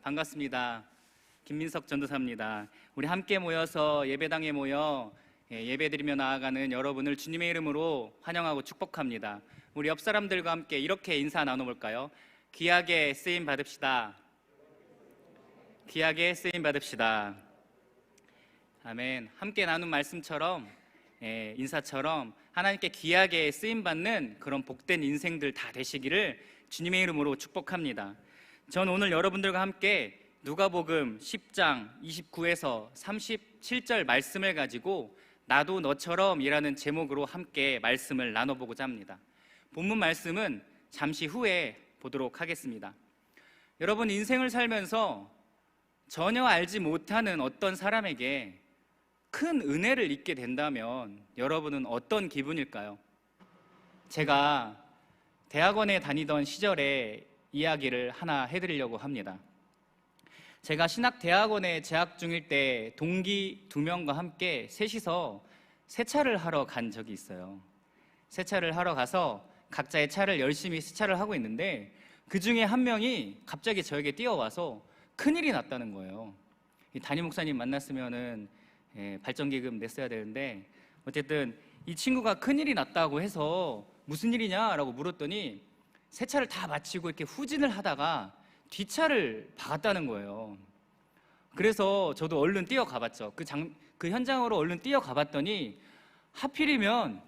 반갑습니다. 김민석 전도사입니다. 우리 함께 모여서 예배당에 모여 예배드리며 나아가는 여러분을 주님의 이름으로 환영하고 축복합니다. 우리 옆 사람들과 함께 이렇게 인사 나눠볼까요? 귀하게 쓰임 받읍시다. 귀하게 쓰임 받읍시다. 아멘. 함께 나눈 말씀처럼 인사처럼 하나님께 귀하게 쓰임받는 그런 복된 인생들 다 되시기를 주님의 이름으로 축복합니다. 전 오늘 여러분들과 함께 누가복음 10장 29에서 37절 말씀을 가지고 나도 너처럼 이라는 제목으로 함께 말씀을 나눠보고자 합니다. 본문 말씀은 잠시 후에 보도록 하겠습니다. 여러분, 인생을 살면서 전혀 알지 못하는 어떤 사람에게 큰 은혜를 입게 된다면 여러분은 어떤 기분일까요? 제가 대학원에 다니던 시절의 이야기를 하나 해드리려고 합니다. 제가 신학대학원에 재학 중일 때 동기 2명과 함께 셋이서 세차를 하러 간 적이 있어요. 세차를 하러 가서 각자의 차를 열심히 세차를 하고 있는데 그 중에 한 명이 갑자기 저에게 뛰어와서 큰일이 났다는 거예요. 담임 목사님 만났으면은 발전기금 냈어야 되는데 어쨌든 이 친구가 큰일이 났다고 해서 무슨 일이냐라고 물었더니 세차를 다 마치고 이렇게 후진을 하다가 뒷차를 박았다는 거예요. 그래서 저도 얼른 뛰어가 봤죠. 그 현장으로 얼른 뛰어가 봤더니 하필이면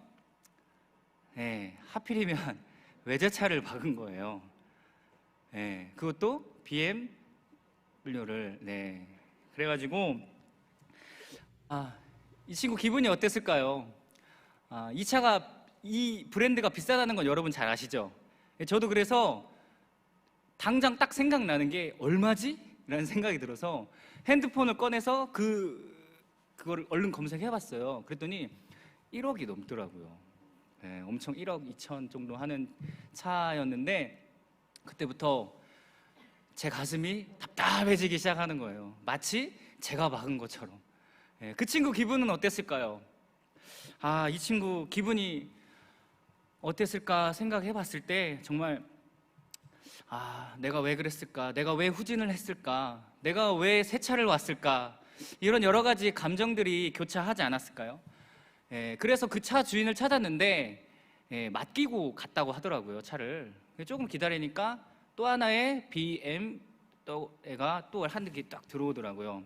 외제차를 박은 거예요. 그것도 BMW를. 그래가지고 이 친구 기분이 어땠을까요? 이 브랜드가 비싸다는 건 여러분 잘 아시죠? 저도 그래서 당장 딱 생각나는 게 얼마지? 라는 생각이 들어서 핸드폰을 꺼내서 그거를 얼른 검색해봤어요. 그랬더니 1억이 넘더라고요. 엄청 1억 2천 정도 하는 차였는데 그때부터 제 가슴이 답답해지기 시작하는 거예요. 마치 제가 박은 것처럼. 그 친구 기분은 어땠을까요? 이 친구 기분이 어땠을까 생각해 봤을 때 정말 내가 왜 그랬을까? 내가 왜 후진을 했을까? 내가 왜 세차를 왔을까? 이런 여러 가지 감정들이 교차하지 않았을까요? 그래서 그 차 주인을 찾았는데 맡기고 갔다고 하더라고요, 차를. 조금 기다리니까 또 하나의 BMW가 또 한 대 딱 들어오더라고요.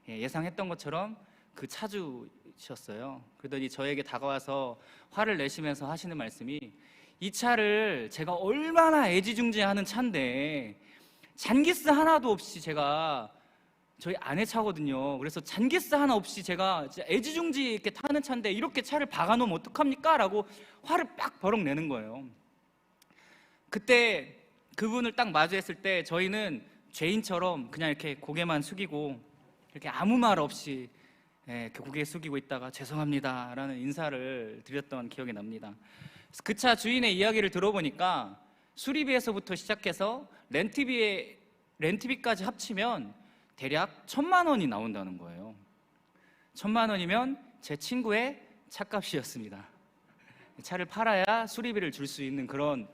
예상했던 것처럼 그 차주셨어요. 그러더니 저에게 다가와서 화를 내시면서 하시는 말씀이 이 차를 제가 얼마나 애지중지하는 차인데 잔기스 하나도 없이 제가 저희 아내 차거든요. 그래서 잔기스 하나 없이 제가 진짜 애지중지 이렇게 타는 차인데 이렇게 차를 박아놓으면 어떡합니까? 라고 화를 빡 버럭 내는 거예요. 그때 그분을 딱 마주했을 때 저희는 죄인처럼 그냥 이렇게 고개만 숙이고 이렇게 아무 말 없이 이렇게 고개 숙이고 있다가 죄송합니다 라는 인사를 드렸던 기억이 납니다. 그 차 주인의 이야기를 들어보니까 수리비에서부터 시작해서 렌트비까지 합치면 대략 1,000만 원이 나온다는 거예요. 1,000만 원이면 제 친구의 차값이었습니다. 차를 팔아야 수리비를 줄 수 있는 그런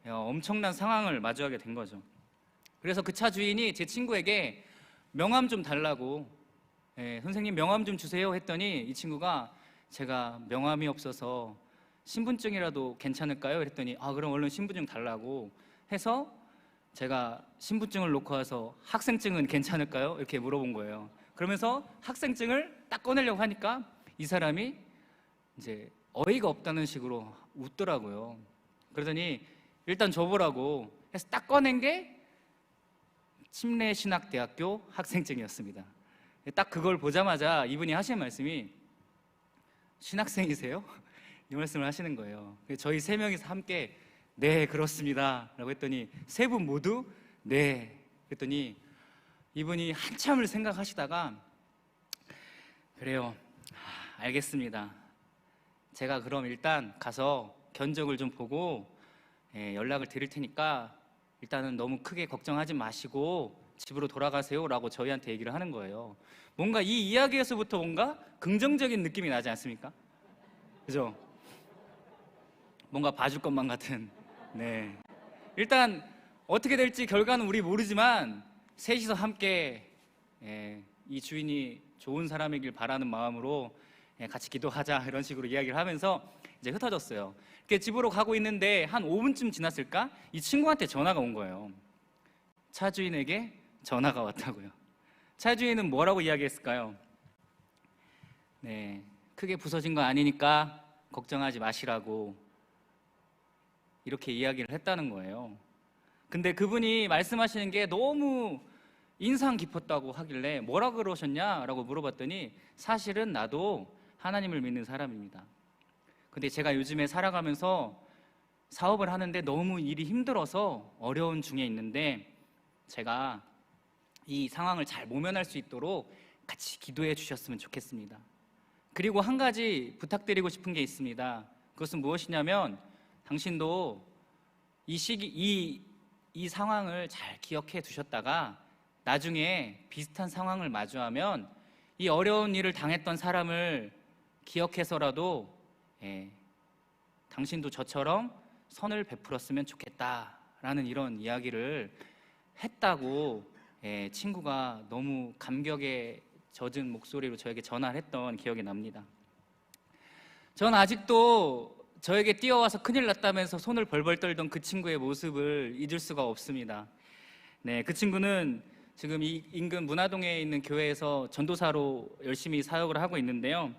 엄청난 상황을 마주하게 된 거죠. 그래서 그 차 주인이 제 친구에게 명함 좀 달라고 선생님 명함 좀 주세요 했더니 이 친구가 제가 명함이 없어서 신분증이라도 괜찮을까요? 그랬더니 그럼 얼른 신분증 달라고 해서 제가 신분증을 놓고 와서 학생증은 괜찮을까요? 이렇게 물어본 거예요. 그러면서 학생증을 딱 꺼내려고 하니까 이 사람이 이제 어이가 없다는 식으로 웃더라고요. 그러더니 일단 줘보라고 해서 딱 꺼낸 게 침례신학대학교 학생증이었습니다. 딱 그걸 보자마자 이분이 하시는 말씀이 신학생이세요? 이 말씀을 하시는 거예요. 저희 3명이서 함께 네 그렇습니다 라고 했더니 3분 모두 네 그랬더니 이분이 한참을 생각하시다가 그래요, 알겠습니다. 제가 그럼 일단 가서 견적을 좀 보고 연락을 드릴 테니까 일단은 너무 크게 걱정하지 마시고 집으로 돌아가세요 라고 저희한테 얘기를 하는 거예요. 뭔가 이 이야기에서부터 뭔가 긍정적인 느낌이 나지 않습니까? 그죠? 뭔가 봐줄 것만 같은. 일단 어떻게 될지 결과는 우리 모르지만 셋이서 함께 이 주인이 좋은 사람이길 바라는 마음으로 같이 기도하자 이런 식으로 이야기를 하면서 이제 흩어졌어요. 이렇게 집으로 가고 있는데 한 5분쯤 지났을까? 이 친구한테 전화가 온 거예요. 차 주인에게 전화가 왔다고요. 차 주인은 뭐라고 이야기했을까요? 네, 크게 부서진 거 아니니까 걱정하지 마시라고 이렇게 이야기를 했다는 거예요. 근데 그분이 말씀하시는 게 너무 인상 깊었다고 하길래 뭐라 그러셨냐라고 물어봤더니 사실은 나도 하나님을 믿는 사람입니다. 근데 제가 요즘에 살아가면서 사업을 하는데 너무 일이 힘들어서 어려운 중에 있는데 제가 이 상황을 잘 모면할 수 있도록 같이 기도해 주셨으면 좋겠습니다. 그리고 한 가지 부탁드리고 싶은 게 있습니다. 그것은 무엇이냐면 당신도 이 상황을 잘 기억해 두셨다가 나중에 비슷한 상황을 마주하면 이 어려운 일을 당했던 사람을 기억해서라도 당신도 저처럼 선을 베풀었으면 좋겠다라는 이런 이야기를 했다고 친구가 너무 감격에 젖은 목소리로 저에게 전화를 했던 기억이 납니다. 전 아직도 저에게 뛰어와서 큰일 났다면서 손을 벌벌 떨던 그 친구의 모습을 잊을 수가 없습니다. 네, 그 친구는 지금 이 인근 문화동에 있는 교회에서 전도사로 열심히 사역을 하고 있는데요.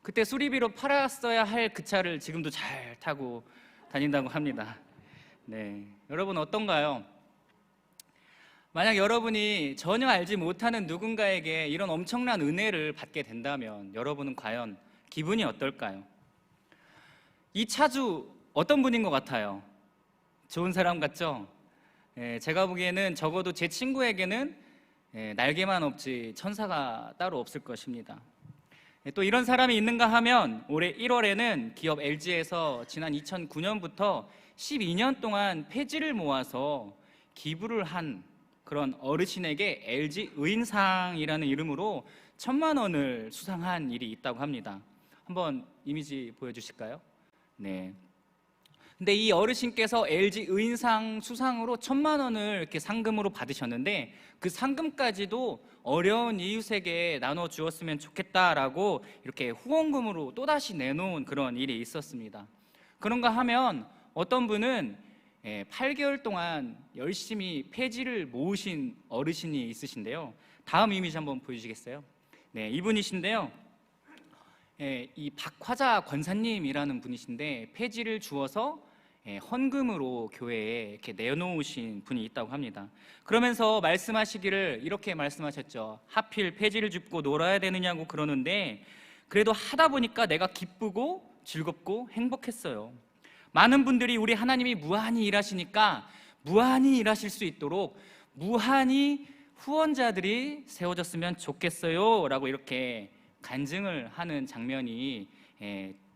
그때 수리비로 팔았어야 할 그 차를 지금도 잘 타고 다닌다고 합니다. 네, 여러분 어떤가요? 만약 여러분이 전혀 알지 못하는 누군가에게 이런 엄청난 은혜를 받게 된다면 여러분은 과연 기분이 어떨까요? 이 차주 어떤 분인 것 같아요? 좋은 사람 같죠? 제가 보기에는 적어도 제 친구에게는 날개만 없지 천사가 따로 없을 것입니다. 또 이런 사람이 있는가 하면 올해 1월에는 기업 LG에서 지난 2009년부터 12년 동안 폐지를 모아서 기부를 한 그런 어르신에게 LG 의인상이라는 이름으로 1,000만 원을 수상한 일이 있다고 합니다. 한번 이미지 보여주실까요? 네. 근데 이 어르신께서 LG 의인상 수상으로 1,000만 원을 이렇게 상금으로 받으셨는데 그 상금까지도 어려운 이웃에게 나눠 주었으면 좋겠다라고 이렇게 후원금으로 또다시 내놓은 그런 일이 있었습니다. 그런가 하면 어떤 분은 8개월 동안 열심히 폐지를 모으신 어르신이 있으신데요. 다음 이미지 한번 보여주시겠어요? 네, 이분이신데요. 이 박화자 권사님이라는 분이신데 폐지를 주어서 헌금으로 교회에 이렇게 내놓으신 분이 있다고 합니다. 그러면서 말씀하시기를 이렇게 말씀하셨죠. 하필 폐지를 줍고 놀아야 되느냐고 그러는데 그래도 하다 보니까 내가 기쁘고 즐겁고 행복했어요. 많은 분들이 우리 하나님이 무한히 일하시니까 무한히 일하실 수 있도록 무한히 후원자들이 세워졌으면 좋겠어요 라고 이렇게 간증을 하는 장면이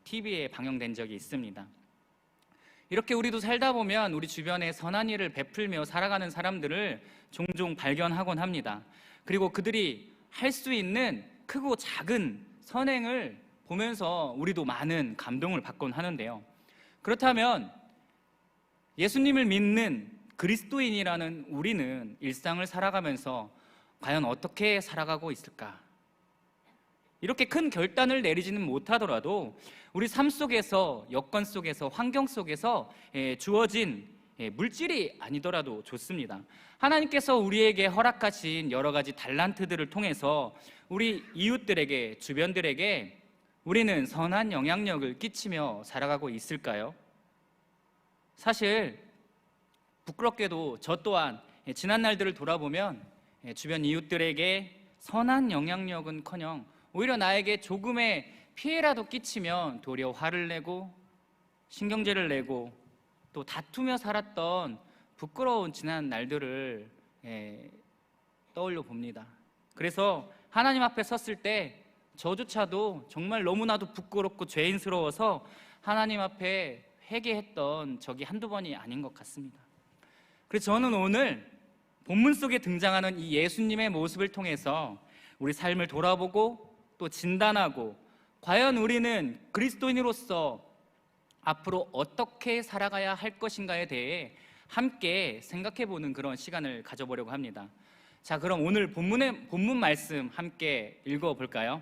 TV에 방영된 적이 있습니다. 이렇게 우리도 살다 보면 우리 주변에 선한 일을 베풀며 살아가는 사람들을 종종 발견하곤 합니다. 그리고 그들이 할 수 있는 크고 작은 선행을 보면서 우리도 많은 감동을 받곤 하는데요. 그렇다면 예수님을 믿는 그리스도인이라는 우리는 일상을 살아가면서 과연 어떻게 살아가고 있을까? 이렇게 큰 결단을 내리지는 못하더라도 우리 삶 속에서, 여건 속에서, 환경 속에서 주어진 물질이 아니더라도 좋습니다. 하나님께서 우리에게 허락하신 여러 가지 달란트들을 통해서 우리 이웃들에게, 주변들에게 우리는 선한 영향력을 끼치며 살아가고 있을까요? 사실 부끄럽게도 저 또한 지난 날들을 돌아보면 주변 이웃들에게 선한 영향력은커녕 오히려 나에게 조금의 피해라도 끼치면 도리어 화를 내고 신경질을 내고 또 다투며 살았던 부끄러운 지난 날들을 떠올려 봅니다. 그래서 하나님 앞에 섰을 때 저조차도 정말 너무나도 부끄럽고 죄인스러워서 하나님 앞에 회개했던 적이 한두 번이 아닌 것 같습니다. 그래서 저는 오늘 본문 속에 등장하는 이 예수님의 모습을 통해서 우리 삶을 돌아보고 또 진단하고 과연 우리는 그리스도인으로서 앞으로 어떻게 살아가야 할 것인가에 대해 함께 생각해보는 그런 시간을 가져보려고 합니다. 자, 그럼 오늘 본문 말씀 함께 읽어볼까요?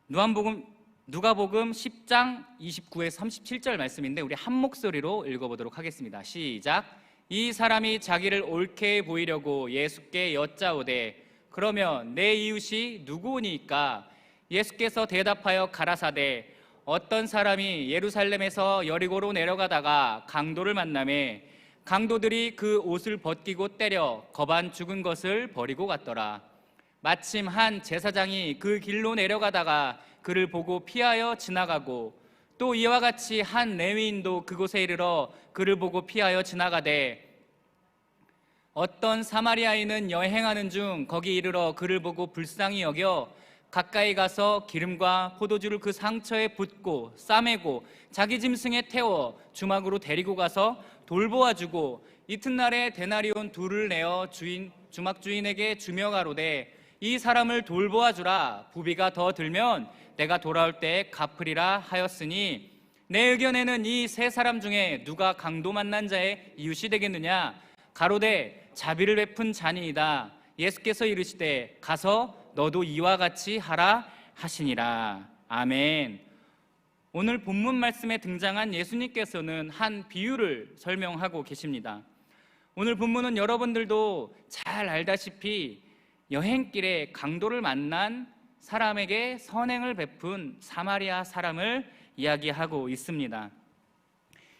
누가복음 10장 29에서 37절 말씀인데 우리 한 목소리로 읽어보도록 하겠습니다. 시작. 이 사람이 자기를 옳게 보이려고 예수께 여짜오되 그러면 내 이웃이 누구오니까? 예수께서 대답하여 가라사대 어떤 사람이 예루살렘에서 여리고로 내려가다가 강도를 만나매 강도들이 그 옷을 벗기고 때려 거반 죽은 것을 버리고 갔더라. 마침 한 제사장이 그 길로 내려가다가 그를 보고 피하여 지나가고 또 이와 같이 한 레위인도 그곳에 이르러 그를 보고 피하여 지나가되 어떤 사마리아인은 여행하는 중 거기 이르러 그를 보고 불쌍히 여겨 가까이 가서 기름과 포도주를 그 상처에 붓고 싸매고 자기 짐승에 태워 주막으로 데리고 가서 돌보아 주고 이튿날에 데나리온 둘을 내어 주막 주인에게 주며 가로되 이 사람을 돌보아 주라. 부비가 더 들면 내가 돌아올 때 갚으리라 하였으니 내 의견에는 이 세 사람 중에 누가 강도 만난 자의 이웃이 되겠느냐? 가로되 자비를 베푼 자니이다. 예수께서 이르시되 가서 너도 이와 같이 하라 하시니라. 아멘. 오늘 본문 말씀에 등장한 예수님께서는 한 비유를 설명하고 계십니다. 오늘 본문은 여러분들도 잘 알다시피 여행길에 강도를 만난 사람에게 선행을 베푼 사마리아 사람을 이야기하고 있습니다.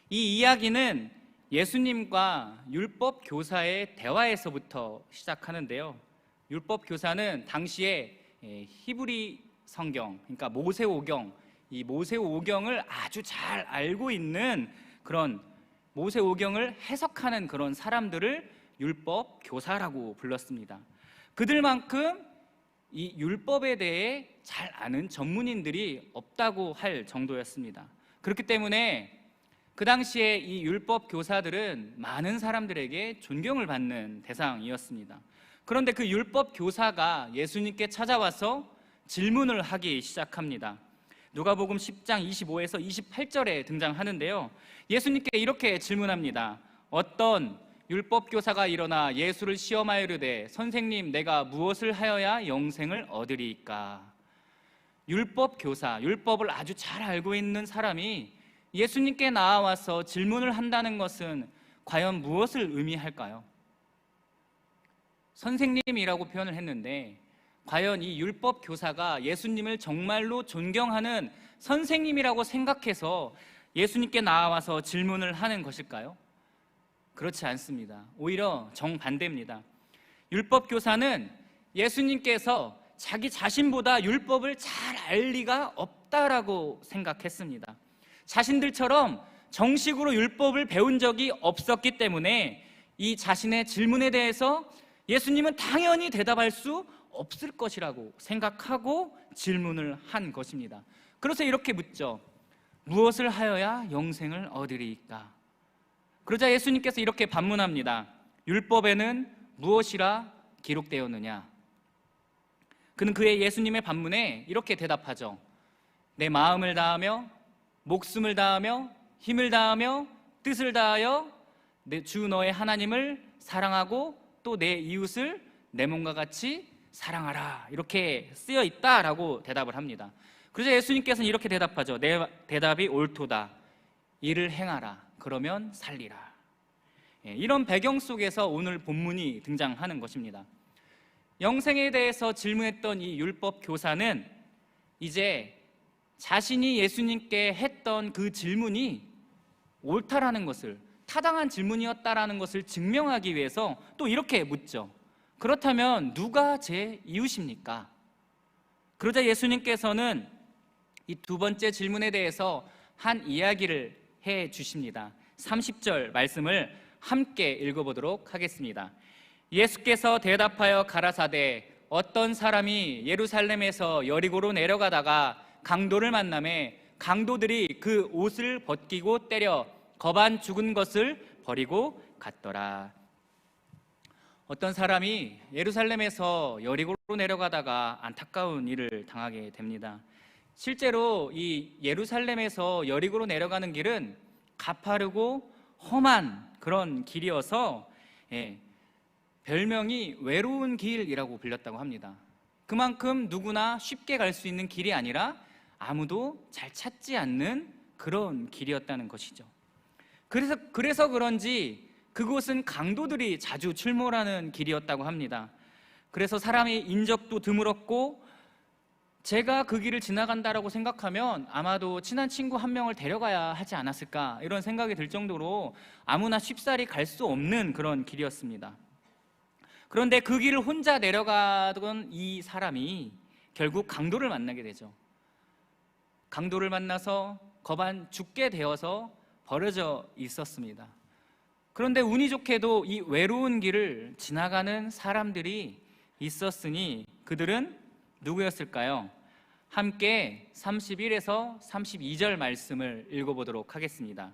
이 이야기는 예수님과 율법 교사의 대화에서부터 시작하는데요. 율법 교사는 당시에 히브리 성경, 그러니까 모세오경, 이 모세오경을 아주 잘 알고 있는 그런 모세오경을 해석하는 그런 사람들을 율법 교사라고 불렀습니다. 그들만큼 이 율법에 대해 잘 아는 전문인들이 없다고 할 정도였습니다. 그렇기 때문에 그 당시에 이 율법 교사들은 많은 사람들에게 존경을 받는 대상이었습니다. 그런데 그 율법 교사가 예수님께 찾아와서 질문을 하기 시작합니다. 누가복음 10장 25에서 28절에 등장하는데요. 예수님께 이렇게 질문합니다. 어떤 율법 교사가 일어나 예수를 시험하여 이르되 선생님 내가 무엇을 하여야 영생을 얻으리이까? 율법 교사, 율법을 아주 잘 알고 있는 사람이 예수님께 나와서 질문을 한다는 것은 과연 무엇을 의미할까요? 선생님이라고 표현을 했는데 과연 이 율법 교사가 예수님을 정말로 존경하는 선생님이라고 생각해서 예수님께 나와서 질문을 하는 것일까요? 그렇지 않습니다. 오히려 정반대입니다. 율법 교사는 예수님께서 자기 자신보다 율법을 잘 알 리가 없다라고 생각했습니다. 자신들처럼 정식으로 율법을 배운 적이 없었기 때문에 이 자신의 질문에 대해서 예수님은 당연히 대답할 수 없을 것이라고 생각하고 질문을 한 것입니다. 그래서 이렇게 묻죠. 무엇을 하여야 영생을 얻으리이까? 그러자 예수님께서 이렇게 반문합니다. 율법에는 무엇이라 기록되었느냐? 그는 그의 예수님의 반문에 이렇게 대답하죠. 내 마음을 다하며 목숨을 다하며 힘을 다하며 뜻을 다하여 내 주 너의 하나님을 사랑하고 또 내 이웃을 내 몸과 같이 사랑하라 이렇게 쓰여 있다라고 대답을 합니다. 그래서 예수님께서는 이렇게 대답하죠. 내 대답이 옳도다. 이를 행하라. 그러면 살리라. 이런 배경 속에서 오늘 본문이 등장하는 것입니다. 영생에 대해서 질문했던 이 율법 교사는 이제 자신이 예수님께 했던 그 질문이 옳다라는 것을, 타당한 질문이었다라는 것을 증명하기 위해서 또 이렇게 묻죠. 그렇다면 누가 제 이웃입니까? 그러자 예수님께서는 이 두 번째 질문에 대해서 한 이야기를 해 주십니다. 30절 말씀을 함께 읽어보도록 하겠습니다. 예수께서 대답하여 가라사대 어떤 사람이 예루살렘에서 여리고로 내려가다가 강도를 만나매 강도들이 그 옷을 벗기고 때려 거반 죽은 것을 버리고 갔더라. 어떤 사람이 예루살렘에서 여리고로 내려가다가 안타까운 일을 당하게 됩니다. 실제로 이 예루살렘에서 여리고로 내려가는 길은 가파르고 험한 그런 길이어서 별명이 외로운 길이라고 불렸다고 합니다. 그만큼 누구나 쉽게 갈 수 있는 길이 아니라 아무도 잘 찾지 않는 그런 길이었다는 것이죠. 그래서 그런지 그곳은 강도들이 자주 출몰하는 길이었다고 합니다. 그래서 사람의 인적도 드물었고, 제가 그 길을 지나간다라고 생각하면 아마도 친한 친구 한 명을 데려가야 하지 않았을까, 이런 생각이 들 정도로 아무나 쉽사리 갈 수 없는 그런 길이었습니다. 그런데 그 길을 혼자 내려가던 이 사람이 결국 강도를 만나게 되죠. 강도를 만나서 거반 죽게 되어서 버려져 있었습니다. 그런데 운이 좋게도 이 외로운 길을 지나가는 사람들이 있었으니 그들은 누구였을까요? 함께 31에서 32절 말씀을 읽어보도록 하겠습니다.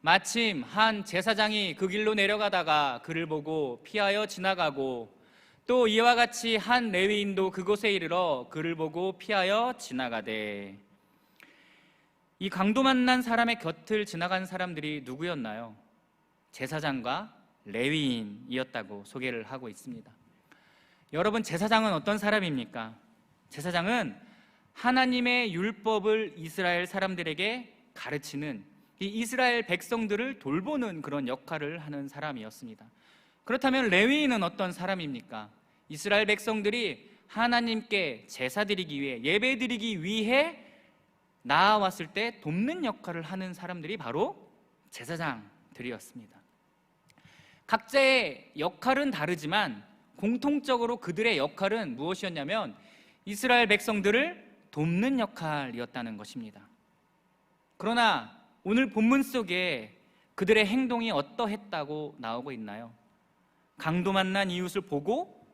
마침 한 제사장이 그 길로 내려가다가 그를 보고 피하여 지나가고, 또 이와 같이 한 레위인도 그곳에 이르러 그를 보고 피하여 지나가되. 이 강도 만난 사람의 곁을 지나간 사람들이 누구였나요? 제사장과 레위인이었다고 소개를 하고 있습니다. 여러분, 제사장은 어떤 사람입니까? 제사장은 하나님의 율법을 이스라엘 사람들에게 가르치는, 이 이스라엘 백성들을 돌보는 그런 역할을 하는 사람이었습니다. 그렇다면 레위인은 어떤 사람입니까? 이스라엘 백성들이 하나님께 제사 드리기 위해, 예배 드리기 위해 나아왔을 때 돕는 역할을 하는 사람들이 바로 제사장들이었습니다. 각자의 역할은 다르지만 공통적으로 그들의 역할은 무엇이었냐면 이스라엘 백성들을 돕는 역할이었다는 것입니다. 그러나 오늘 본문 속에 그들의 행동이 어떠했다고 나오고 있나요? 강도 만난 이웃을 보고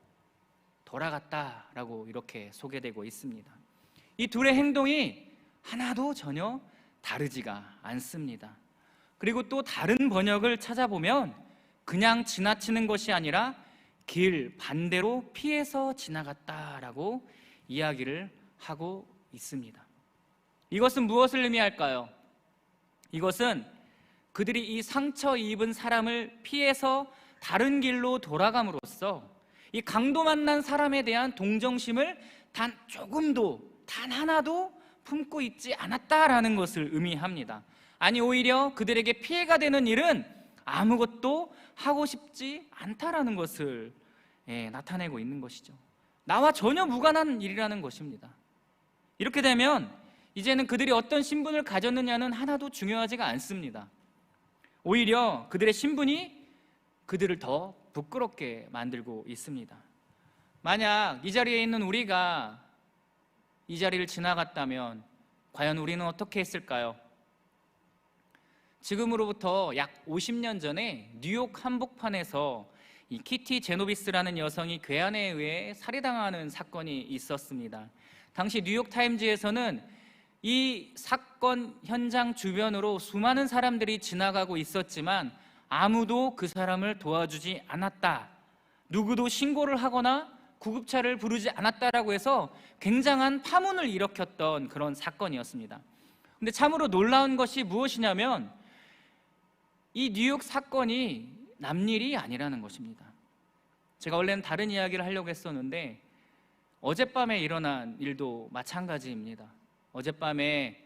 돌아갔다라고 이렇게 소개되고 있습니다. 이 둘의 행동이 하나도 전혀 다르지가 않습니다. 그리고 또 다른 번역을 찾아보면 그냥 지나치는 것이 아니라 길 반대로 피해서 지나갔다라고 이야기를 하고 있습니다. 이것은 무엇을 의미할까요? 이것은 그들이 이 상처 입은 사람을 피해서 다른 길로 돌아감으로써 이 강도 만난 사람에 대한 동정심을 단 조금도, 단 하나도 품고 있지 않았다라는 것을 의미합니다. 아니, 오히려 그들에게 피해가 되는 일은 아무것도 하고 싶지 않다라는 것을 나타내고 있는 것이죠. 나와 전혀 무관한 일이라는 것입니다. 이렇게 되면 이제는 그들이 어떤 신분을 가졌느냐는 하나도 중요하지가 않습니다. 오히려 그들의 신분이 그들을 더 부끄럽게 만들고 있습니다. 만약 이 자리에 있는 우리가 이 자리를 지나갔다면 과연 우리는 어떻게 했을까요? 지금으로부터 약 50년 전에 뉴욕 한복판에서 이 키티 제노비스라는 여성이 괴한에 의해 살해당하는 사건이 있었습니다. 당시 뉴욕 타임즈에서는 이 사건 현장 주변으로 수많은 사람들이 지나가고 있었지만 아무도 그 사람을 도와주지 않았다, 누구도 신고를 하거나 구급차를 부르지 않았다라고 해서 굉장한 파문을 일으켰던 그런 사건이었습니다. 근데 참으로 놀라운 것이 무엇이냐면 이 뉴욕 사건이 남일이 아니라는 것입니다. 제가 원래는 다른 이야기를 하려고 했었는데 어젯밤에 일어난 일도 마찬가지입니다. 어젯밤에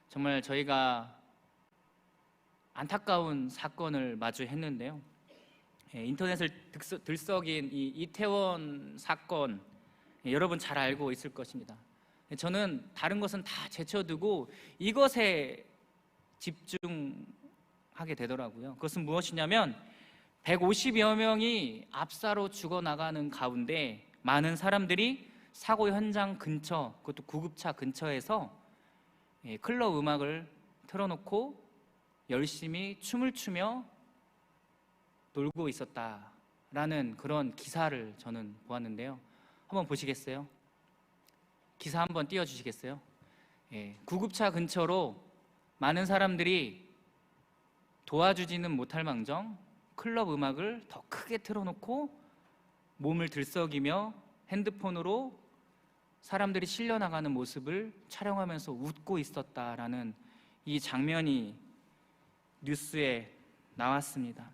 정말 저희가 안타까운 사건을 마주했는데요. 인터넷을 들썩인 이 이태원 사건, 여러분 잘 알고 있을 것입니다. 저는 다른 것은 다 제쳐두고 이것에 집중하게 되더라고요. 그것은 무엇이냐면 150여 명이 압사로 죽어나가는 가운데 많은 사람들이 사고 현장 근처, 그것도 구급차 근처에서 클럽 음악을 틀어놓고 열심히 춤을 추며 놀고 있었다라는 그런 기사를 저는 보았는데요. 한번 보시겠어요? 기사 한번 띄워주시겠어요? 구급차 근처로 많은 사람들이 도와주지는 못할 망정 클럽 음악을 더 크게 틀어놓고 몸을 들썩이며 핸드폰으로 사람들이 실려나가는 모습을 촬영하면서 웃고 있었다라는 이 장면이 뉴스에 나왔습니다.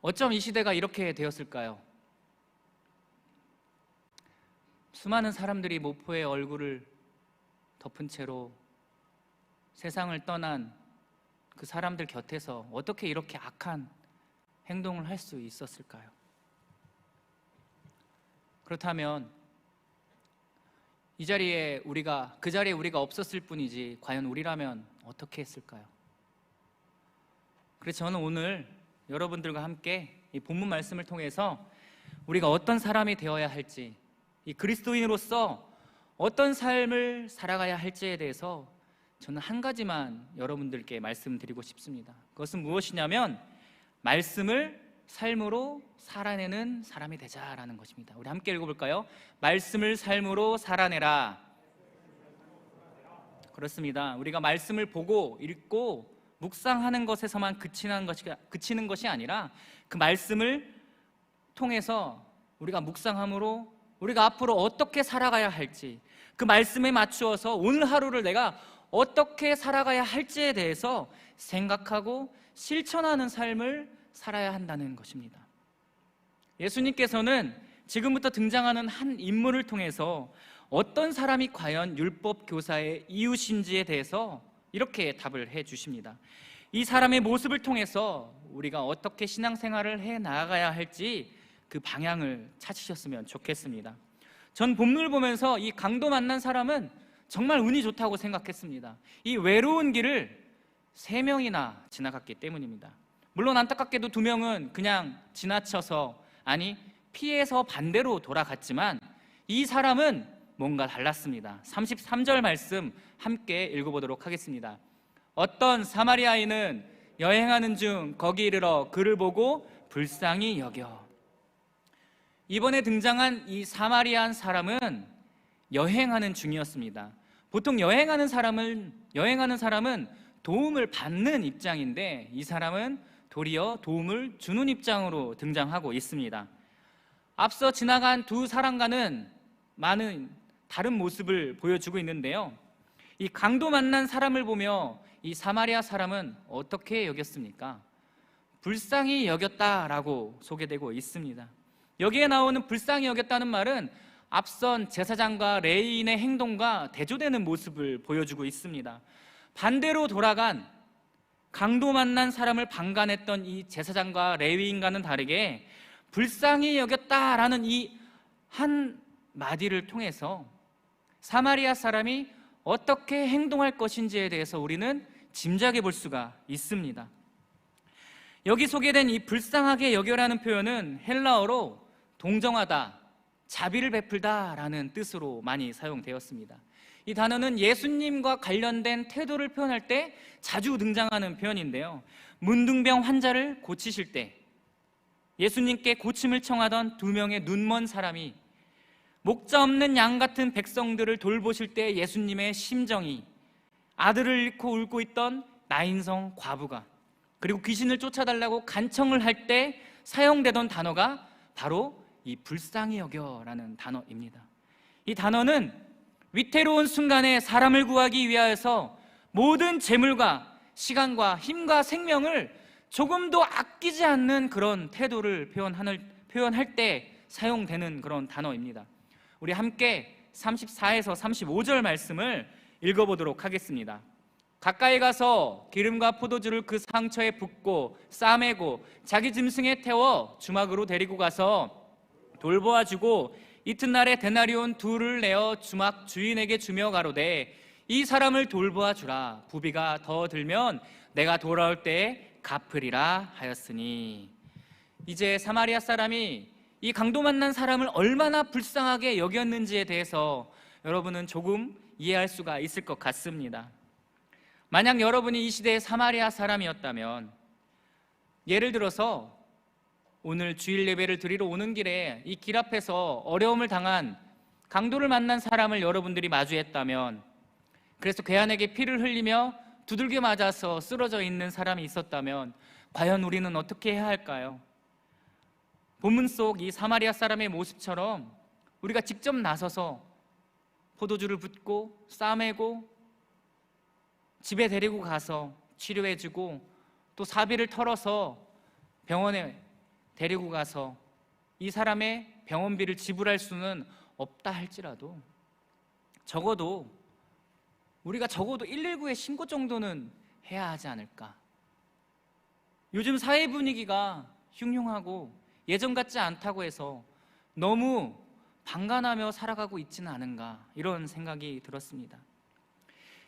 어쩜 이 시대가 이렇게 되었을까요? 수많은 사람들이 모포의 얼굴을 덮은 채로 세상을 떠난 그 사람들 곁에서 어떻게 이렇게 악한 행동을 할 수 있었을까요? 그렇다면 그 자리에 우리가 없었을 뿐이지 과연 우리라면 어떻게 했을까요? 그래서 저는 오늘 여러분들과 함께 이 본문 말씀을 통해서 우리가 어떤 사람이 되어야 할지, 이 그리스도인으로서 어떤 삶을 살아가야 할지에 대해서 저는 한 가지만 여러분들께 말씀드리고 싶습니다. 그것은 무엇이냐면 말씀을 삶으로 살아내는 사람이 되자라는 것입니다. 우리 함께 읽어볼까요? 말씀을 삶으로 살아내라. 그렇습니다. 우리가 말씀을 보고 읽고 묵상하는 것에서만 그치는 것이 아니라 그 말씀을 통해서 우리가 묵상함으로 우리가 앞으로 어떻게 살아가야 할지, 그 말씀에 맞추어서 오늘 하루를 내가 어떻게 살아가야 할지에 대해서 생각하고 실천하는 삶을 살아야 한다는 것입니다. 예수님께서는 지금부터 등장하는 한 인물을 통해서 어떤 사람이 과연 율법 교사의 이웃인지에 대해서 이렇게 답을 해 주십니다. 이 사람의 모습을 통해서 우리가 어떻게 신앙생활을 해 나아가야 할지 그 방향을 찾으셨으면 좋겠습니다. 전 본문을 보면서 이 강도 만난 사람은 정말 운이 좋다고 생각했습니다. 이 외로운 길을 3명이나 지나갔기 때문입니다. 물론 안타깝게도 2명은 그냥 지나쳐서, 아니 피해서 반대로 돌아갔지만 이 사람은 뭔가 달랐습니다. 33절 말씀 함께 읽어보도록 하겠습니다. 어떤 사마리아인은 여행하는 중 거기 이르러 그를 보고 불쌍히 여겨. 이번에 등장한 이 사마리안 사람은 여행하는 중이었습니다. 보통 여행하는 사람은 도움을 받는 입장인데 이 사람은 도리어 도움을 주는 입장으로 등장하고 있습니다. 앞서 지나간 2 사람과는 많은 다른 모습을 보여주고 있는데요, 이 강도 만난 사람을 보며 이 사마리아 사람은 어떻게 여겼습니까? 불쌍히 여겼다라고 소개되고 있습니다. 여기에 나오는 불쌍히 여겼다는 말은 앞선 제사장과 레위인의 행동과 대조되는 모습을 보여주고 있습니다. 반대로 돌아간 강도 만난 사람을 방관했던 이 제사장과 레위인과는 다르게 불쌍히 여겼다라는 이 한 마디를 통해서 사마리아 사람이 어떻게 행동할 것인지에 대해서 우리는 짐작해 볼 수가 있습니다. 여기 소개된 이 불쌍하게 여겨라는 표현은 헬라어로 동정하다, 자비를 베풀다라는 뜻으로 많이 사용되었습니다. 이 단어는 예수님과 관련된 태도를 표현할 때 자주 등장하는 표현인데요, 문둥병 환자를 고치실 때 예수님께 고침을 청하던 2명의 눈먼 사람이 목자 없는 양 같은 백성들을 돌보실 때 예수님의 심정이, 아들을 잃고 울고 있던 나인성 과부가, 그리고 귀신을 쫓아달라고 간청을 할 때 사용되던 단어가 바로 이 불쌍히 여겨라는 단어입니다. 이 단어는 위태로운 순간에 사람을 구하기 위하여서 모든 재물과 시간과 힘과 생명을 조금도 아끼지 않는 그런 태도를 표현할 때 사용되는 그런 단어입니다. 우리 함께 34에서 35절 말씀을 읽어보도록 하겠습니다. 가까이 가서 기름과 포도주를 그 상처에 붓고 싸매고 자기 짐승에 태워 주막으로 데리고 가서 돌보아주고 이튿날에 데나리온 2를 내어 주막 주인에게 주며 가로되 이 사람을 돌보아주라. 부비가 더 들면 내가 돌아올 때에 갚으리라 하였으니. 이제 사마리아 사람이 이 강도 만난 사람을 얼마나 불쌍하게 여겼는지에 대해서 여러분은 조금 이해할 수가 있을 것 같습니다. 만약 여러분이 이 시대의 사마리아 사람이었다면, 예를 들어서 오늘 주일 예배를 드리러 오는 길에 이 길 앞에서 어려움을 당한 강도를 만난 사람을 여러분들이 마주했다면, 그래서 괴한에게 피를 흘리며 두들겨 맞아서 쓰러져 있는 사람이 있었다면 과연 우리는 어떻게 해야 할까요? 본문 속 이 사마리아 사람의 모습처럼 우리가 직접 나서서 포도주를 붓고 싸매고 집에 데리고 가서 치료해주고 또 사비를 털어서 병원에 데리고 가서 이 사람의 병원비를 지불할 수는 없다 할지라도 우리가 적어도 119에 신고 정도는 해야 하지 않을까. 요즘 사회 분위기가 흉흉하고 예전 같지 않다고 해서 너무 방관하며 살아가고 있지는 않은가, 이런 생각이 들었습니다.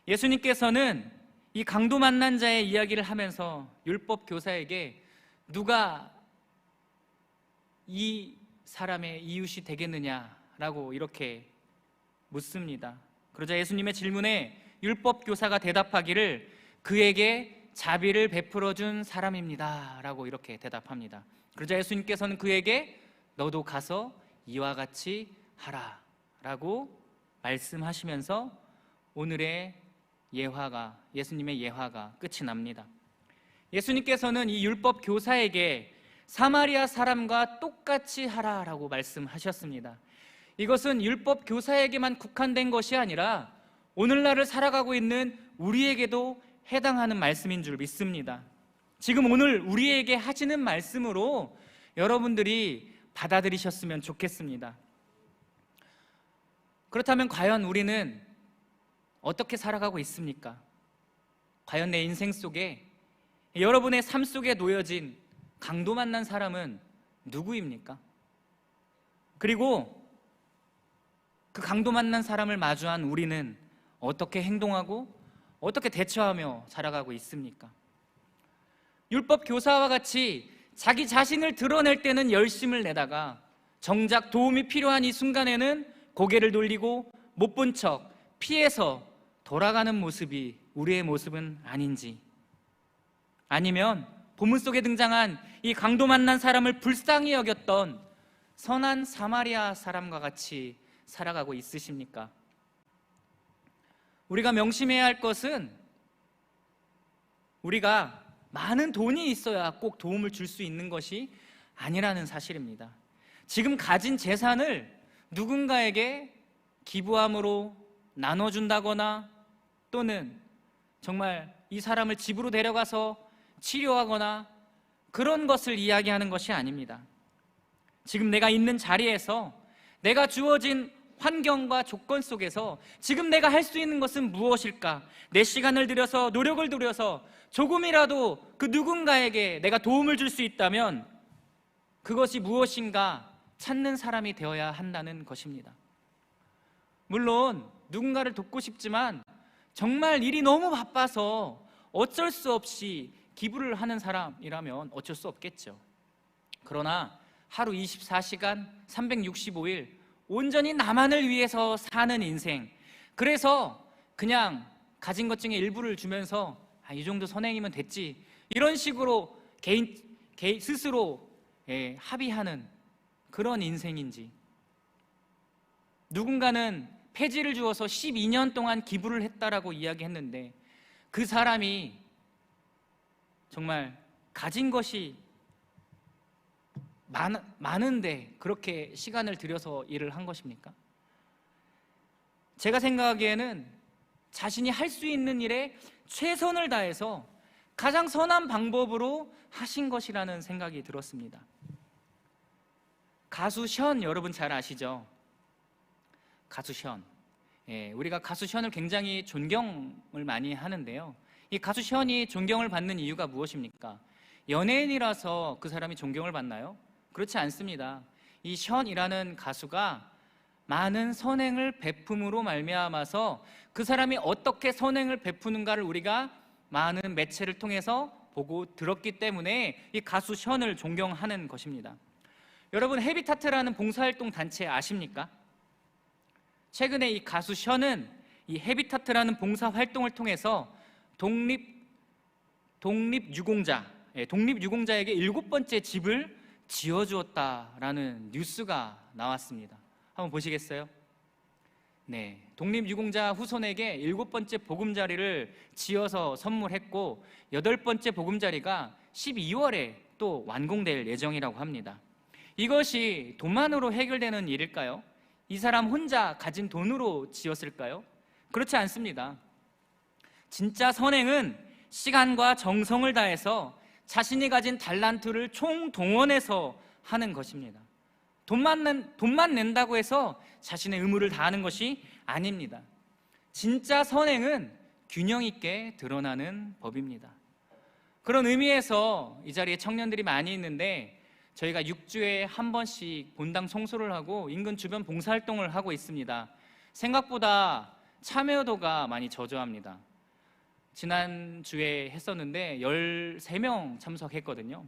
예수님께서는 이 강도 만난 자의 이야기를 하면서 율법 교사에게 누가 이 사람의 이웃이 되겠느냐라고 이렇게 묻습니다. 그러자 예수님의 질문에 율법 교사가 대답하기를 그에게 자비를 베풀어 준 사람입니다 라고 이렇게 대답합니다. 그러자 예수님께서는 그에게 너도 가서 이와 같이 하라 라고 말씀하시면서 오늘의 예수님의 예화가 끝이 납니다. 예수님께서는 이 율법 교사에게 사마리아 사람과 똑같이 하라라고 말씀하셨습니다. 이것은 율법 교사에게만 국한된 것이 아니라 오늘날을 살아가고 있는 우리에게도 해당하는 말씀인 줄 믿습니다. 지금 오늘 우리에게 하시는 말씀으로 여러분들이 받아들이셨으면 좋겠습니다. 그렇다면 과연 우리는 어떻게 살아가고 있습니까? 과연 내 인생 속에, 여러분의 삶 속에 놓여진 강도 만난 사람은 누구입니까? 그리고 그 강도 만난 사람을 마주한 우리는 어떻게 행동하고 어떻게 대처하며 살아가고 있습니까? 율법 교사와 같이 자기 자신을 드러낼 때는 열심을 내다가 정작 도움이 필요한 이 순간에는 고개를 돌리고 못 본 척 피해서 돌아가는 모습이 우리의 모습은 아닌지, 아니면 본문 속에 등장한 이 강도 만난 사람을 불쌍히 여겼던 선한 사마리아 사람과 같이 살아가고 있으십니까? 우리가 명심해야 할 것은 우리가 많은 돈이 있어야 꼭 도움을 줄 수 있는 것이 아니라는 사실입니다. 지금 가진 재산을 누군가에게 기부함으로 나눠준다거나 또는 정말 이 사람을 집으로 데려가서 치료하거나 그런 것을 이야기하는 것이 아닙니다. 지금 내가 있는 자리에서 내가 주어진 환경과 조건 속에서 지금 내가 할 수 있는 것은 무엇일까? 내 시간을 들여서 노력을 들여서 조금이라도 그 누군가에게 내가 도움을 줄 수 있다면 그것이 무엇인가 찾는 사람이 되어야 한다는 것입니다. 물론 누군가를 돕고 싶지만 정말 일이 너무 바빠서 어쩔 수 없이 기부를 하는 사람이라면 어쩔 수 없겠죠. 그러나 하루 24시간 365일 온전히 나만을 위해서 사는 인생, 그래서 그냥 가진 것 중에 일부를 주면서 이 정도 선행이면 됐지, 이런 식으로 개인 스스로 합의하는 그런 인생인지, 누군가는 폐지를 주어서 12년 동안 기부를 했다라고 이야기했는데 그 사람이 정말 가진 것이 많은데 그렇게 시간을 들여서 일을 한 것입니까? 제가 생각하기에는 자신이 할 수 있는 일에 최선을 다해서 가장 선한 방법으로 하신 것이라는 생각이 들었습니다. 가수 션 여러분 잘 아시죠? 가수 션. 우리가 가수 션을 굉장히 존경을 많이 하는데요. 이 가수 션이 존경을 받는 이유가 무엇입니까? 연예인이라서 그 사람이 존경을 받나요? 그렇지 않습니다. 이 션이라는 가수가 많은 선행을 베품으로 말미암아서 그 사람이 어떻게 선행을 베푸는가를 우리가 많은 매체를 통해서 보고 들었기 때문에 이 가수 션을 존경하는 것입니다. 여러분, 헤비타트라는 봉사활동 단체 아십니까? 최근에 이 가수 션은 이 헤비타트라는 봉사활동을 통해서 독립유공자에게 7번째 집을 지어주었다라는 뉴스가 나왔습니다. 한번 보시겠어요? 네, 독립유공자 후손에게 7번째 보금자리를 지어서 선물했고 8번째 보금자리가 12월에 또 완공될 예정이라고 합니다. 이것이 돈만으로 해결되는 일일까요? 이 사람 혼자 가진 돈으로 지었을까요? 그렇지 않습니다. 진짜 선행은 시간과 정성을 다해서 자신이 가진 달란트를 총동원해서 하는 것입니다. 돈만 낸다고 해서 자신의 의무를 다하는 것이 아닙니다. 진짜 선행은 균형 있게 드러나는 법입니다. 그런 의미에서 이 자리에 청년들이 많이 있는데 저희가 6주에 한 번씩 본당 청소를 하고 인근 주변 봉사활동을 하고 있습니다. 생각보다 참여도가 많이 저조합니다. 지난주에 했었는데 13명 참석했거든요.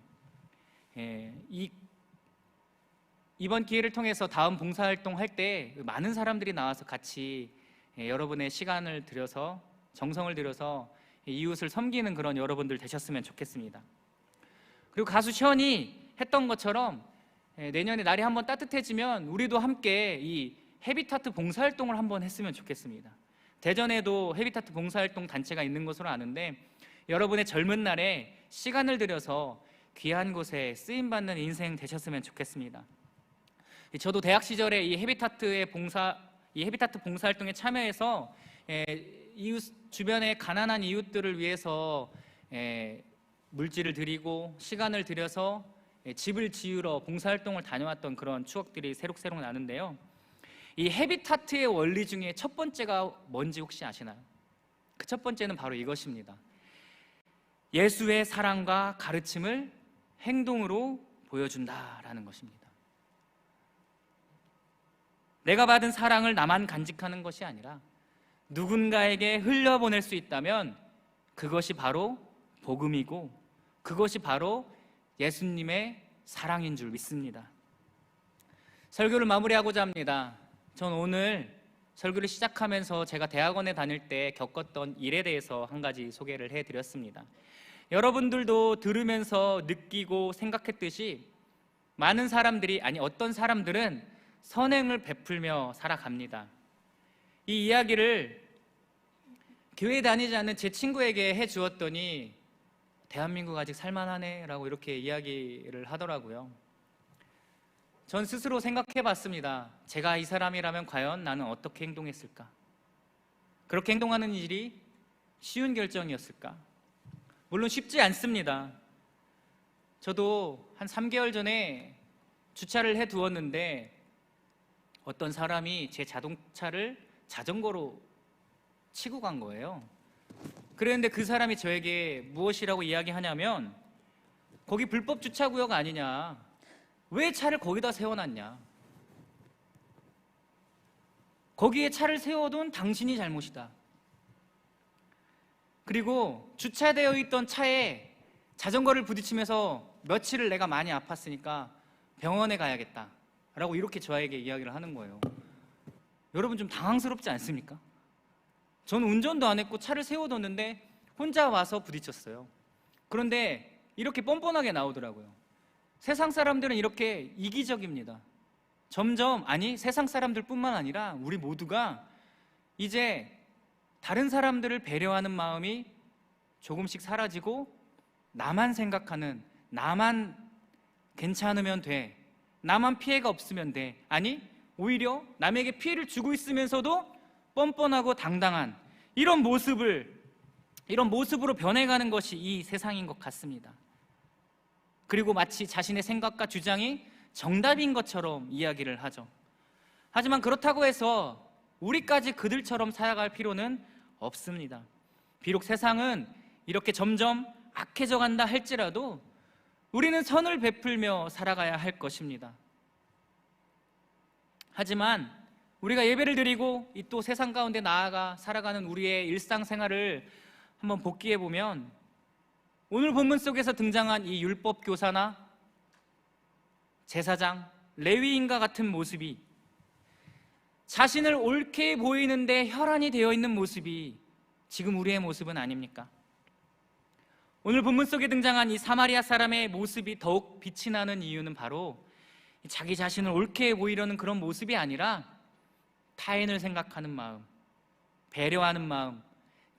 이번 기회를 통해서 다음 봉사활동 할 때 많은 사람들이 나와서 같이 여러분의 시간을 들여서 정성을 들여서 이웃을 섬기는 그런 여러분들 되셨으면 좋겠습니다. 그리고 가수 션이 했던 것처럼 내년에 날이 한번 따뜻해지면 우리도 함께 이 헤비타트 봉사활동을 한번 했으면 좋겠습니다. 대전에도 헤비타트 봉사활동 단체가 있는 것으로 아는데 여러분의 젊은 날에 시간을 들여서 귀한 곳에 쓰임받는 인생 되셨으면 좋겠습니다. 저도 대학 시절에 이 헤비타트 봉사활동에 참여해서 이웃 주변의 가난한 이웃들을 위해서 물질을 드리고 시간을 들여서 집을 지으러 봉사활동을 다녀왔던 그런 추억들이 새록새록 나는데요. 이 헤비타트의 원리 중에 첫 번째가 뭔지 혹시 아시나요? 그 첫 번째는 바로 이것입니다. 예수의 사랑과 가르침을 행동으로 보여준다라는 것입니다. 내가 받은 사랑을 나만 간직하는 것이 아니라 누군가에게 흘려보낼 수 있다면 그것이 바로 복음이고 그것이 바로 예수님의 사랑인 줄 믿습니다. 설교를 마무리하고자 합니다. 전 오늘 설교를 시작하면서 제가 대학원에 다닐 때 겪었던 일에 대해서 한 가지 소개를 해드렸습니다. 여러분들도 들으면서 느끼고 생각했듯이 많은 사람들이, 어떤 사람들은 선행을 베풀며 살아갑니다. 이 이야기를 교회 다니지 않는 제 친구에게 해주었더니 대한민국 아직 살만하네 라고 이렇게 이야기를 하더라고요. 전 스스로 생각해 봤습니다. 제가 이 사람이라면 과연 나는 어떻게 행동했을까? 그렇게 행동하는 일이 쉬운 결정이었을까? 물론 쉽지 않습니다. 저도 한 3개월 전에 주차를 해두었는데 어떤 사람이 제 자동차를 자전거로 치고 간 거예요. 그랬는데 그 사람이 저에게 무엇이라고 이야기하냐면 거기 불법 주차구역 아니냐, 왜 차를 거기다 세워놨냐, 거기에 차를 세워둔 당신이 잘못이다. 그리고 주차되어 있던 차에 자전거를 부딪히면서 며칠을 내가 많이 아팠으니까 병원에 가야겠다 라고 이렇게 저에게 이야기를 하는 거예요. 여러분 좀 당황스럽지 않습니까? 저는 운전도 안 했고 차를 세워뒀는데 혼자 와서 부딪혔어요. 그런데 이렇게 뻔뻔하게 나오더라고요. 세상 사람들은 이렇게 이기적입니다. 점점, 세상 사람들뿐만 아니라 우리 모두가 이제 다른 사람들을 배려하는 마음이 조금씩 사라지고 나만 생각하는, 나만 괜찮으면 돼, 나만 피해가 없으면 돼, 오히려 남에게 피해를 주고 있으면서도 뻔뻔하고 당당한 이런 모습으로 변해가는 것이 이 세상인 것 같습니다. 그리고 마치 자신의 생각과 주장이 정답인 것처럼 이야기를 하죠. 하지만 그렇다고 해서 우리까지 그들처럼 살아갈 필요는 없습니다. 비록 세상은 이렇게 점점 악해져 간다 할지라도 우리는 선을 베풀며 살아가야 할 것입니다. 하지만 우리가 예배를 드리고 이 또 세상 가운데 나아가 살아가는 우리의 일상생활을 한번 복기해 보면 오늘 본문 속에서 등장한 이 율법 교사나 제사장, 레위인과 같은 모습이 자신을 옳게 보이는데 혈안이 되어 있는 모습이 지금 우리의 모습은 아닙니까? 오늘 본문 속에 등장한 이 사마리아 사람의 모습이 더욱 빛이 나는 이유는 바로 자기 자신을 옳게 보이려는 그런 모습이 아니라 타인을 생각하는 마음, 배려하는 마음,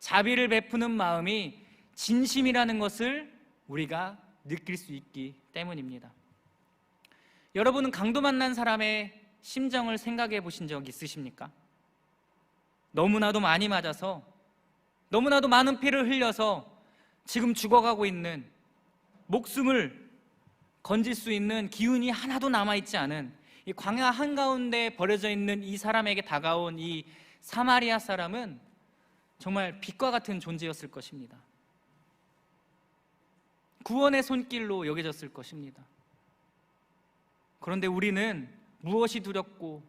자비를 베푸는 마음이 진심이라는 것을 우리가 느낄 수 있기 때문입니다. 여러분은 강도 만난 사람의 심정을 생각해 보신 적 있으십니까? 너무나도 많이 맞아서, 너무나도 많은 피를 흘려서 지금 죽어가고 있는 목숨을 건질 수 있는 기운이 하나도 남아있지 않은 이 광야 한가운데 버려져 있는 이 사람에게 다가온 이 사마리아 사람은 정말 빛과 같은 존재였을 것입니다. 구원의 손길로 여겨졌을 것입니다. 그런데 우리는 무엇이 두렵고,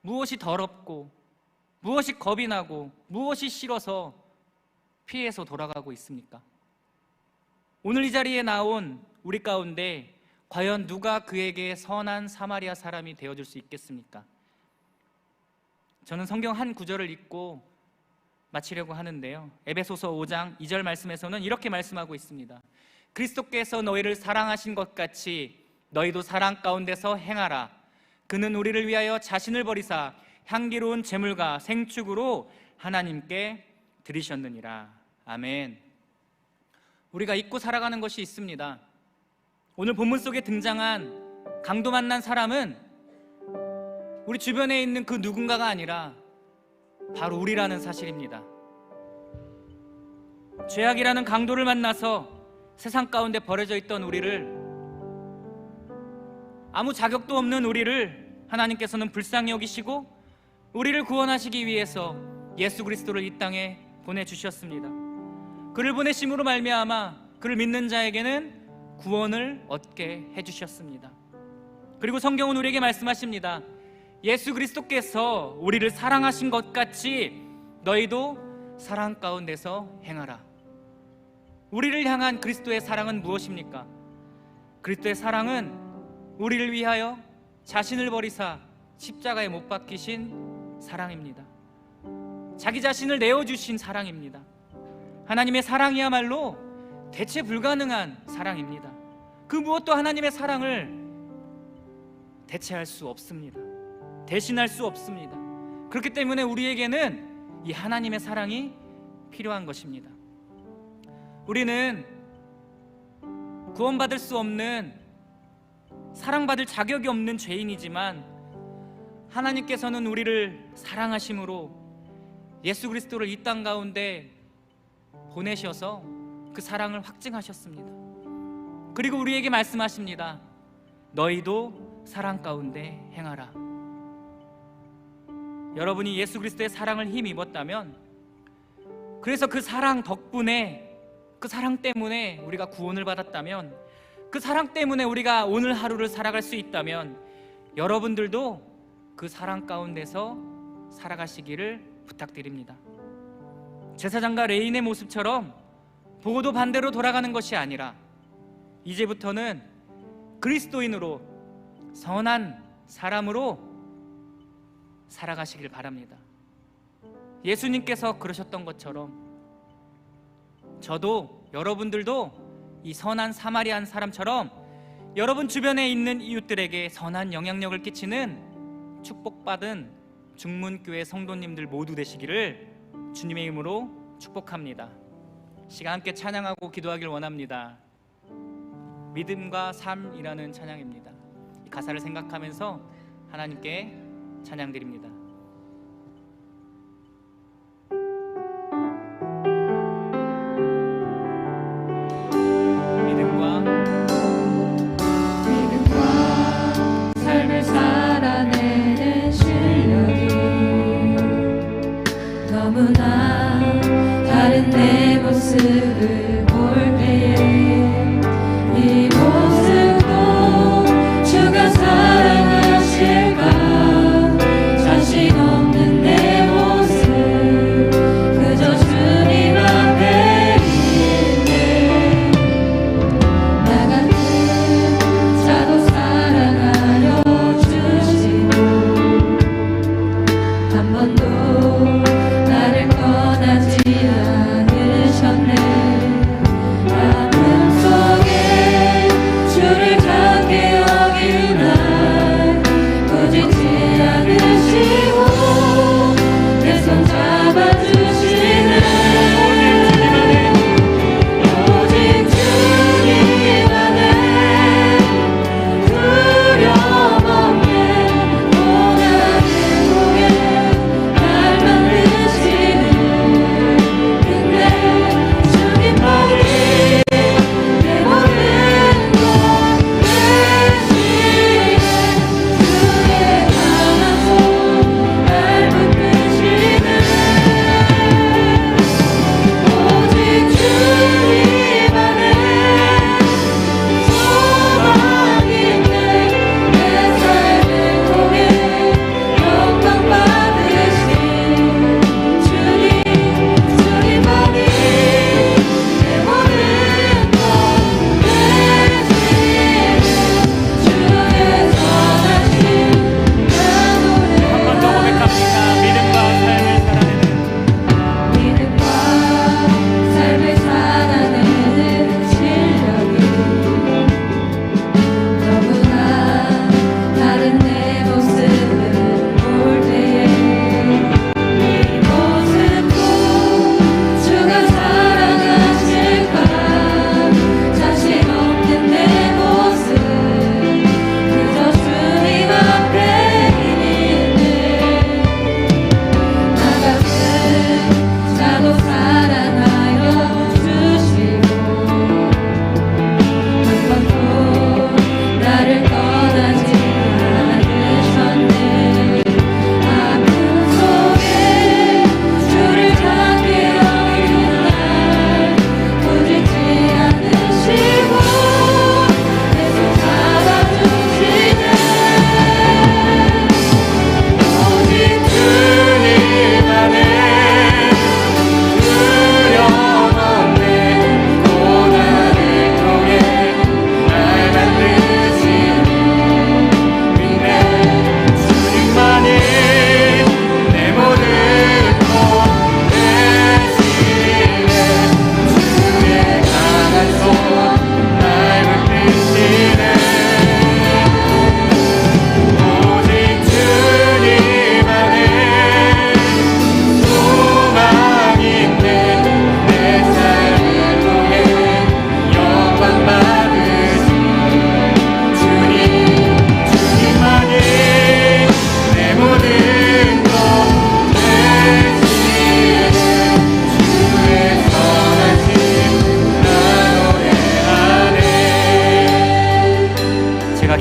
무엇이 더럽고, 무엇이 겁이 나고, 무엇이 싫어서 피해서 돌아가고 있습니까? 오늘 이 자리에 나온 우리 가운데 과연 누가 그에게 선한 사마리아 사람이 되어줄 수 있겠습니까? 저는 성경 한 구절을 읽고 마치려고 하는데요, 에베소서 5장 2절 말씀에서는 이렇게 말씀하고 있습니다. 그리스도께서 너희를 사랑하신 것 같이 너희도 사랑 가운데서 행하라. 그는 우리를 위하여 자신을 버리사 향기로운 제물과 생축으로 하나님께 드리셨느니라. 아멘. 우리가 잊고 살아가는 것이 있습니다. 오늘 본문 속에 등장한 강도 만난 사람은 우리 주변에 있는 그 누군가가 아니라 바로 우리라는 사실입니다. 죄악이라는 강도를 만나서 세상 가운데 버려져 있던 우리를, 아무 자격도 없는 우리를 하나님께서는 불쌍히 여기시고 우리를 구원하시기 위해서 예수 그리스도를 이 땅에 보내주셨습니다. 그를 보내심으로 말미암아 그를 믿는 자에게는 구원을 얻게 해주셨습니다. 그리고 성경은 우리에게 말씀하십니다. 예수 그리스도께서 우리를 사랑하신 것 같이 너희도 사랑 가운데서 행하라. 우리를 향한 그리스도의 사랑은 무엇입니까? 그리스도의 사랑은 우리를 위하여 자신을 버리사 십자가에 못 박히신 사랑입니다. 자기 자신을 내어주신 사랑입니다. 하나님의 사랑이야말로 대체 불가능한 사랑입니다. 그 무엇도 하나님의 사랑을 대체할 수 없습니다. 대신할 수 없습니다. 그렇기 때문에 우리에게는 이 하나님의 사랑이 필요한 것입니다. 우리는 구원받을 수 없는, 사랑받을 자격이 없는 죄인이지만 하나님께서는 우리를 사랑하심으로 예수 그리스도를 이 땅 가운데 보내셔서 그 사랑을 확증하셨습니다. 그리고 우리에게 말씀하십니다. 너희도 사랑 가운데 행하라. 여러분이 예수 그리스도의 사랑을 힘입었다면, 그래서 그 사랑 덕분에, 그 사랑 때문에 우리가 구원을 받았다면, 그 사랑 때문에 우리가 오늘 하루를 살아갈 수 있다면 여러분들도 그 사랑 가운데서 살아가시기를 부탁드립니다. 제사장과 레인의 모습처럼 보고도 반대로 돌아가는 것이 아니라 이제부터는 그리스도인으로, 선한 사람으로 살아가시길 바랍니다. 예수님께서 그러셨던 것처럼 저도, 여러분들도 이 선한 사마리안 사람처럼 여러분 주변에 있는 이웃들에게 선한 영향력을 끼치는 축복받은 중문교회 성도님들 모두 되시기를 주님의 이름으로 축복합니다. 시간 함께 찬양하고 기도하길 원합니다. 믿음과 삶이라는 찬양입니다. 이 가사를 생각하면서 하나님께 찬양드립니다. 믿음과 삶을 살아내는 실력이 너무나 다른 내 모습을 볼 때에 이 모습도 주가 사랑하실까, 자신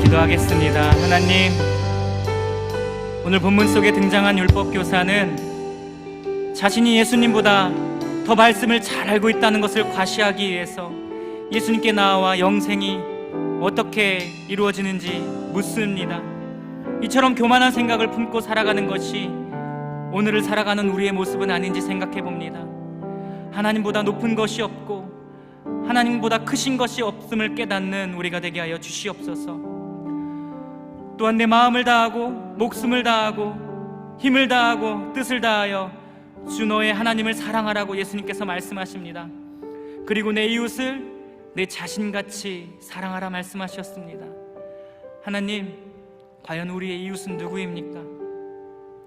기도하겠습니다. 하나님, 오늘 본문 속에 등장한 율법교사는 자신이 예수님보다 더 말씀을 잘 알고 있다는 것을 과시하기 위해서 예수님께 나와 영생이 어떻게 이루어지는지 묻습니다. 이처럼 교만한 생각을 품고 살아가는 것이 오늘을 살아가는 우리의 모습은 아닌지 생각해 봅니다. 하나님보다 높은 것이 없고 하나님보다 크신 것이 없음을 깨닫는 우리가 되게 하여 주시옵소서. 또한 내 마음을 다하고 목숨을 다하고 힘을 다하고 뜻을 다하여 주 너의 하나님을 사랑하라고 예수님께서 말씀하십니다. 그리고 내 이웃을 내 자신같이 사랑하라 말씀하셨습니다. 하나님, 과연 우리의 이웃은 누구입니까?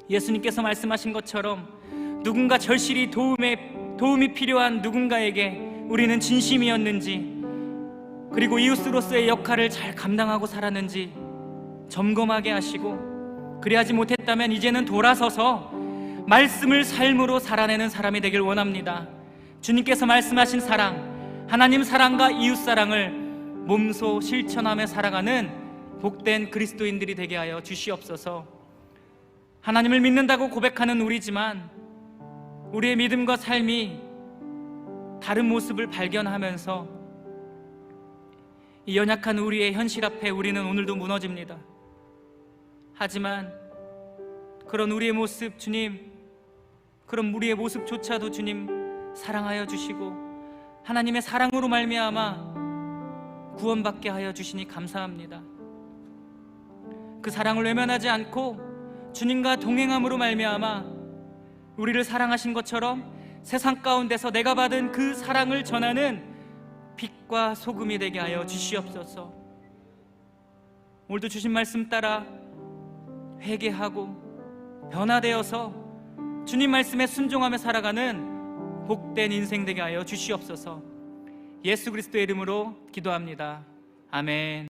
예수님께서 말씀하신 것처럼 누군가 절실히 도움이 필요한 누군가에게 우리는 진심이었는지, 그리고 이웃으로서의 역할을 잘 감당하고 살았는지 점검하게 하시고, 그리하지 못했다면 이제는 돌아서서 말씀을 삶으로 살아내는 사람이 되길 원합니다. 주님께서 말씀하신 사랑, 하나님 사랑과 이웃 사랑을 몸소 실천하며 살아가는 복된 그리스도인들이 되게 하여 주시옵소서. 하나님을 믿는다고 고백하는 우리지만 우리의 믿음과 삶이 다른 모습을 발견하면서 이 연약한 우리의 현실 앞에 우리는 오늘도 무너집니다. 하지만 그런 우리의 모습, 주님, 그런 우리의 모습조차도 주님 사랑하여 주시고 하나님의 사랑으로 말미암아 구원받게 하여 주시니 감사합니다. 그 사랑을 외면하지 않고 주님과 동행함으로 말미암아 우리를 사랑하신 것처럼 세상 가운데서 내가 받은 그 사랑을 전하는 빛과 소금이 되게 하여 주시옵소서. 오늘도 주신 말씀 따라 회개하고 변화되어서 주님 말씀에 순종하며 살아가는 복된 인생 되게 하여 주시옵소서. 예수 그리스도의 이름으로 기도합니다. 아멘.